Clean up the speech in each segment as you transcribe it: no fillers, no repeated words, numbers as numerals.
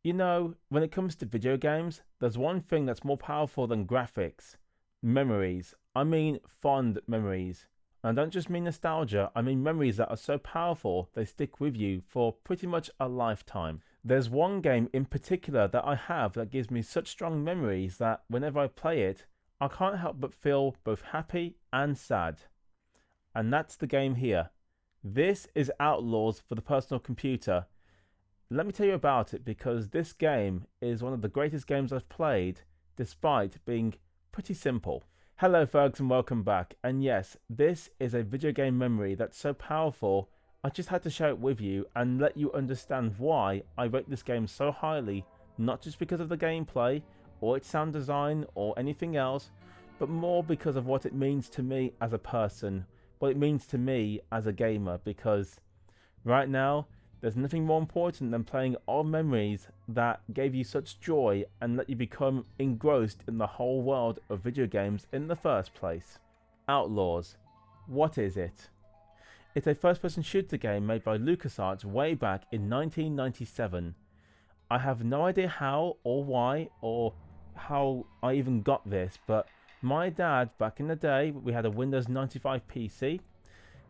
You know, when it comes to video games, there's one thing that's more powerful than graphics: memories. I mean, fond memories. And I don't just mean nostalgia, I mean memories that are so powerful they stick with you for pretty much a lifetime. There's one game in particular that I have that gives me such strong memories that whenever I play it, I can't help but feel both happy and sad. And that's the game here. This is Outlaws for the personal computer. Let me tell you about it because this game is one of the greatest games I've played, despite being pretty simple. Hello folks and welcome back, and yes, this is a video game memory that's so powerful I just had to share it with you and let you understand why I rate this game so highly, not just because of the gameplay or its sound design or anything else, but more because of what it means to me as a person, what it means to me as a gamer, because right now there's nothing more important than playing old memories that gave you such joy and let you become engrossed in the whole world of video games in the first place. Outlaws. What is it? It's a first-person shooter game made by LucasArts way back in 1997. I have no idea how or why or how I even got this, but my dad, back in the day, we had a Windows 95 PC.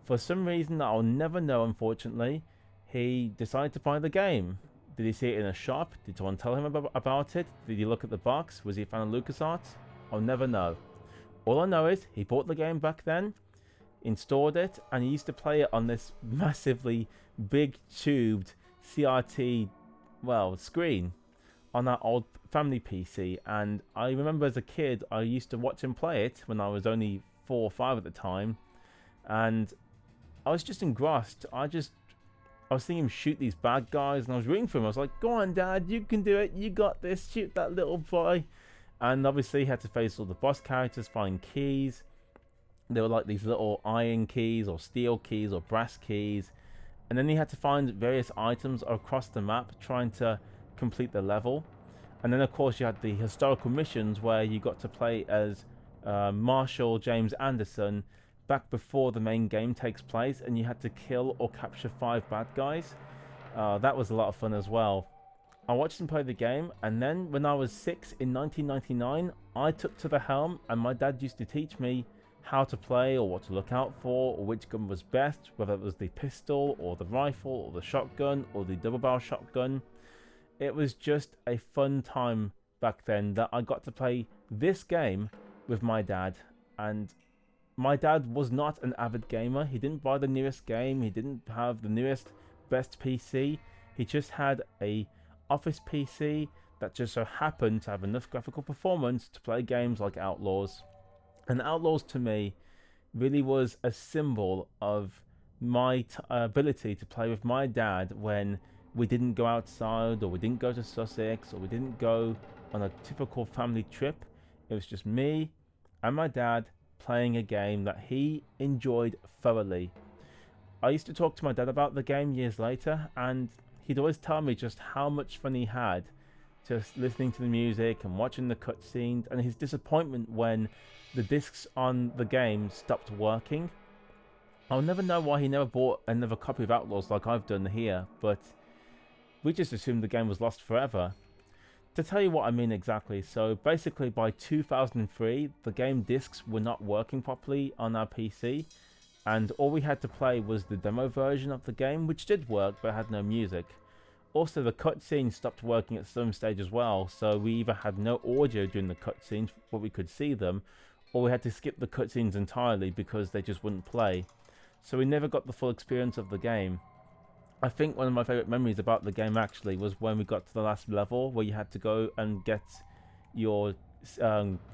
For some reason that I'll never know, unfortunately, he decided to buy the game. Did he see it in a shop? Did someone tell him about it? Did he look at the box? Was he a fan of LucasArts? I'll never know. All I know is he bought the game back then, installed it, and he used to play it on this massively big tubed CRT, screen on that old family PC. And I remember as a kid, I used to watch him play it when I was only 4 or 5 at the time, and I was just engrossed. I was seeing him shoot these bad guys and I was rooting for him. I was like, go on dad, you can do it, you got this, shoot that little boy. And obviously he had to face all the boss characters, find keys. They were like these little iron keys or steel keys or brass keys. And then he had to find various items across the map trying to complete the level. And then of course you had the historical missions where you got to play as Marshal James Anderson back before the main game takes place, and you had to kill or capture 5 bad guys. That was a lot of fun as well. I watched him play the game, and then when I was 6 in 1999, I took to the helm, and my dad used to teach me how to play or what to look out for, or which gun was best, whether it was the pistol or the rifle or the shotgun or the double barrel shotgun. It was just a fun time back then that I got to play this game with my dad. And my dad was not an avid gamer. He didn't buy the newest game. He didn't have the newest, best PC. He just had a office PC that just so happened to have enough graphical performance to play games like Outlaws. And Outlaws to me really was a symbol of my ability to play with my dad when we didn't go outside, or we didn't go to Sussex, or we didn't go on a typical family trip. It was just me and my dad playing a game that he enjoyed thoroughly. I used to talk to my dad about the game years later, and he'd always tell me just how much fun he had just listening to the music and watching the cutscenes, and his disappointment when the discs on the game stopped working. I'll never know why he never bought another copy of Outlaws like I've done here, but we just assumed the game was lost forever. To tell you what I mean exactly, so basically by 2003, the game discs were not working properly on our PC, and all we had to play was the demo version of the game, which did work but had no music. Also, the cutscenes stopped working at some stage as well, so we either had no audio during the cutscenes, but we could see them, or we had to skip the cutscenes entirely because they just wouldn't play. So we never got the full experience of the game. I think one of my favourite memories about the game actually was when we got to the last level where you had to go and get your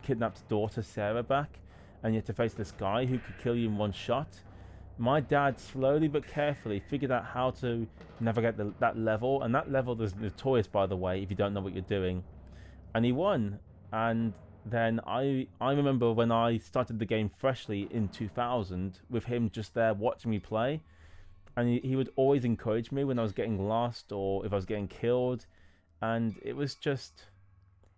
kidnapped daughter Sarah back, and you had to face this guy who could kill you in one shot. My dad slowly but carefully figured out how to navigate that level, and that level is notorious, by the way, if you don't know what you're doing. And he won. And then I remember when I started the game freshly in 2000 with him just there watching me play. And he would always encourage me when I was getting lost or if I was getting killed. And it was just,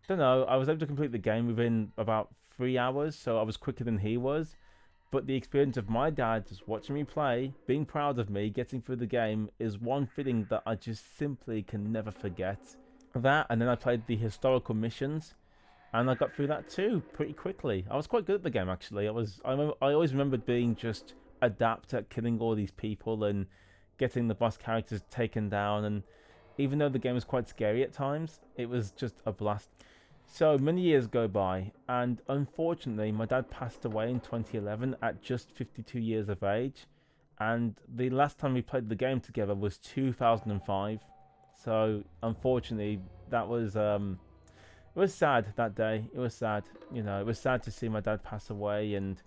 I don't know, I was able to complete the game within about 3 hours, so I was quicker than he was. But the experience of my dad just watching me play, being proud of me, getting through the game, is one feeling that I just simply can never forget. That, and then I played the historical missions, and I got through that too pretty quickly. I was quite good at the game actually. I always remembered being just adept at killing all these people and getting the boss characters taken down, and even though the game was quite scary at times, it was just a blast. So many years go by, and unfortunately my dad passed away in 2011 at just 52 years of age, and the last time we played the game together was 2005. So unfortunately that was it was sad that day. It was sad. It was sad to see my dad pass away and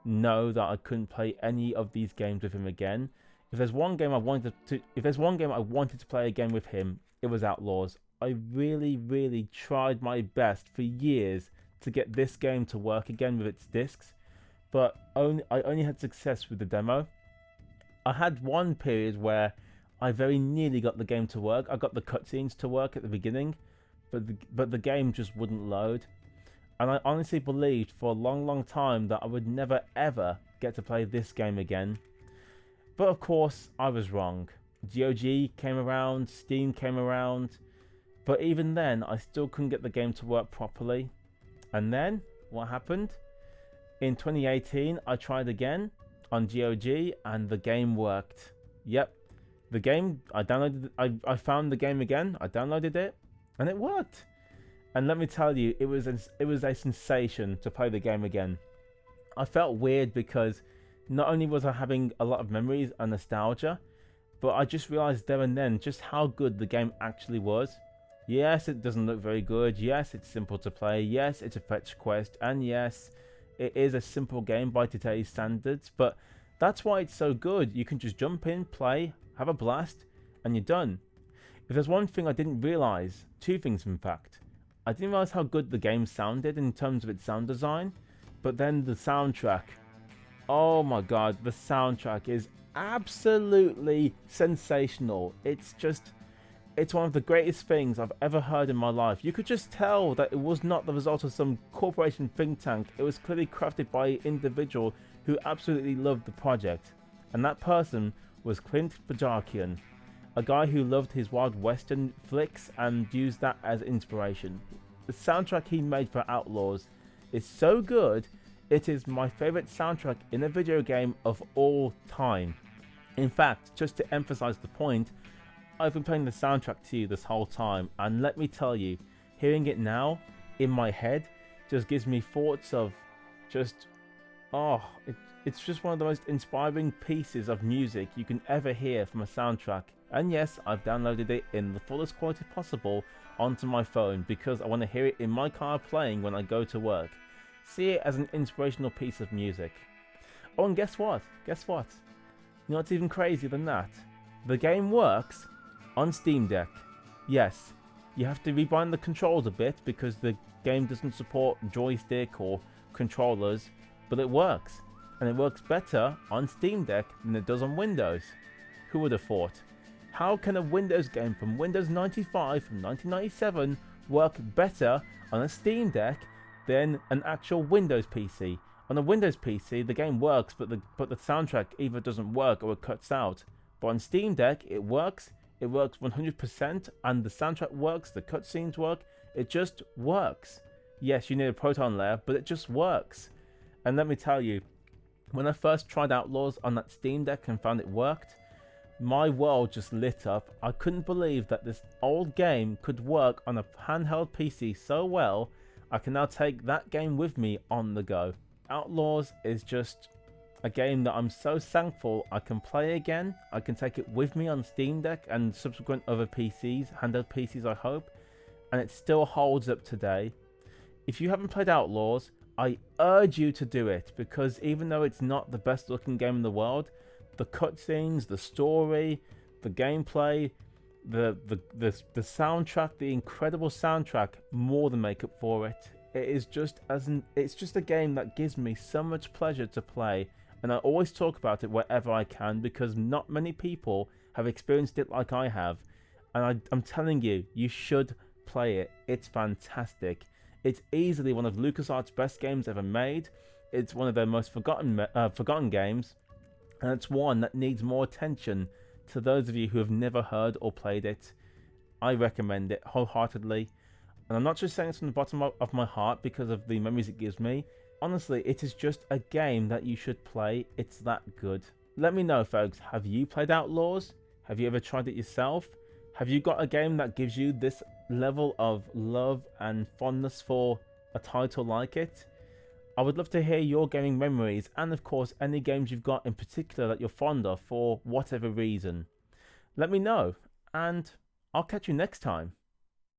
know that I couldn't play any of these games with him again. If there's one game I wanted to play again with him, it was Outlaws. I really, really tried my best for years to get this game to work again with its discs, but I only had success with the demo. I had one period where I very nearly got the game to work. I got the cutscenes to work at the beginning, but the game just wouldn't load. And I honestly believed for a long, long time that I would never ever get to play this game again. But of course, I was wrong. GOG came around, Steam came around, but even then, I still couldn't get the game to work properly. And then, what happened? In 2018, I tried again on GOG, and the game worked. Yep, the game, I found the game again, I downloaded it, and it worked. And let me tell you, it was a sensation to play the game again. I felt weird because not only was I having a lot of memories and nostalgia, but I just realized there and then just how good the game actually was. Yes, it doesn't look very good. Yes, it's simple to play. Yes, it's a fetch quest. And yes, it is a simple game by today's standards. But that's why it's so good. You can just jump in, play, have a blast, and you're done. If there's one thing I didn't realize, two things in fact. I didn't realize how good the game sounded in terms of its sound design. But then the soundtrack. Oh my god, the soundtrack is absolutely sensational. It's one of the greatest things I've ever heard in my life. You could just tell that it was not the result of some corporation think tank. It was clearly crafted by an individual who absolutely loved the project. And that person was Clint Bajarkian, a guy who loved his Wild Western flicks and used that as inspiration. The soundtrack he made for Outlaws is so good, it is my favourite soundtrack in a video game of all time. In fact, just to emphasize the point, I've been playing the soundtrack to you this whole time, and let me tell you, hearing it now in my head just gives me thoughts of just, it's just one of the most inspiring pieces of music you can ever hear from a soundtrack. And yes, I've downloaded it in the fullest quality possible onto my phone because I want to hear it in my car playing when I go to work. See it as an inspirational piece of music. Oh, and guess what? Guess what? You know what's even crazier than that? The game works on Steam Deck. Yes, you have to rebind the controls a bit because the game doesn't support joystick or controllers, but it works. And it works better on Steam Deck than it does on Windows. Who would have thought? How can a Windows game from Windows 95 from 1997 work better on a Steam Deck than an actual Windows PC? On a Windows PC, the game works, but the soundtrack either doesn't work or it cuts out. But on Steam Deck, it works 100%, and the soundtrack works, the cutscenes work, it just works. Yes, you need a Proton layer, but it just works. And let me tell you, when I first tried Outlaws on that Steam Deck and found it worked, my world just lit up. I couldn't believe that this old game could work on a handheld PC so well. I can now take that game with me on the go. Outlaws is just a game that I'm so thankful I can play again. I can take it with me on Steam Deck and subsequent other PCs, handheld PCs I hope, and it still holds up today. If you haven't played Outlaws, I urge you to do it, because even though it's not the best looking game in the world, the cutscenes, the story, the gameplay, the soundtrack, the incredible soundtrack more than make up for it. It's just a game that gives me so much pleasure to play, and I always talk about it wherever I can because not many people have experienced it like I have, and I'm telling you, you should play it. It's fantastic. It's easily one of LucasArts' best games ever made. It's one of their most forgotten games, and it's one that needs more attention to those of you who have never heard or played it. I recommend it wholeheartedly. And I'm not just saying this from the bottom of my heart because of the memories it gives me. Honestly, it is just a game that you should play. It's that good. Let me know, folks. Have you played Outlaws? Have you ever tried it yourself? Have you got a game that gives you this level of love and fondness for a title like it? I would love to hear your gaming memories and, of course, any games you've got in particular that you're fond of for whatever reason. Let me know, and I'll catch you next time.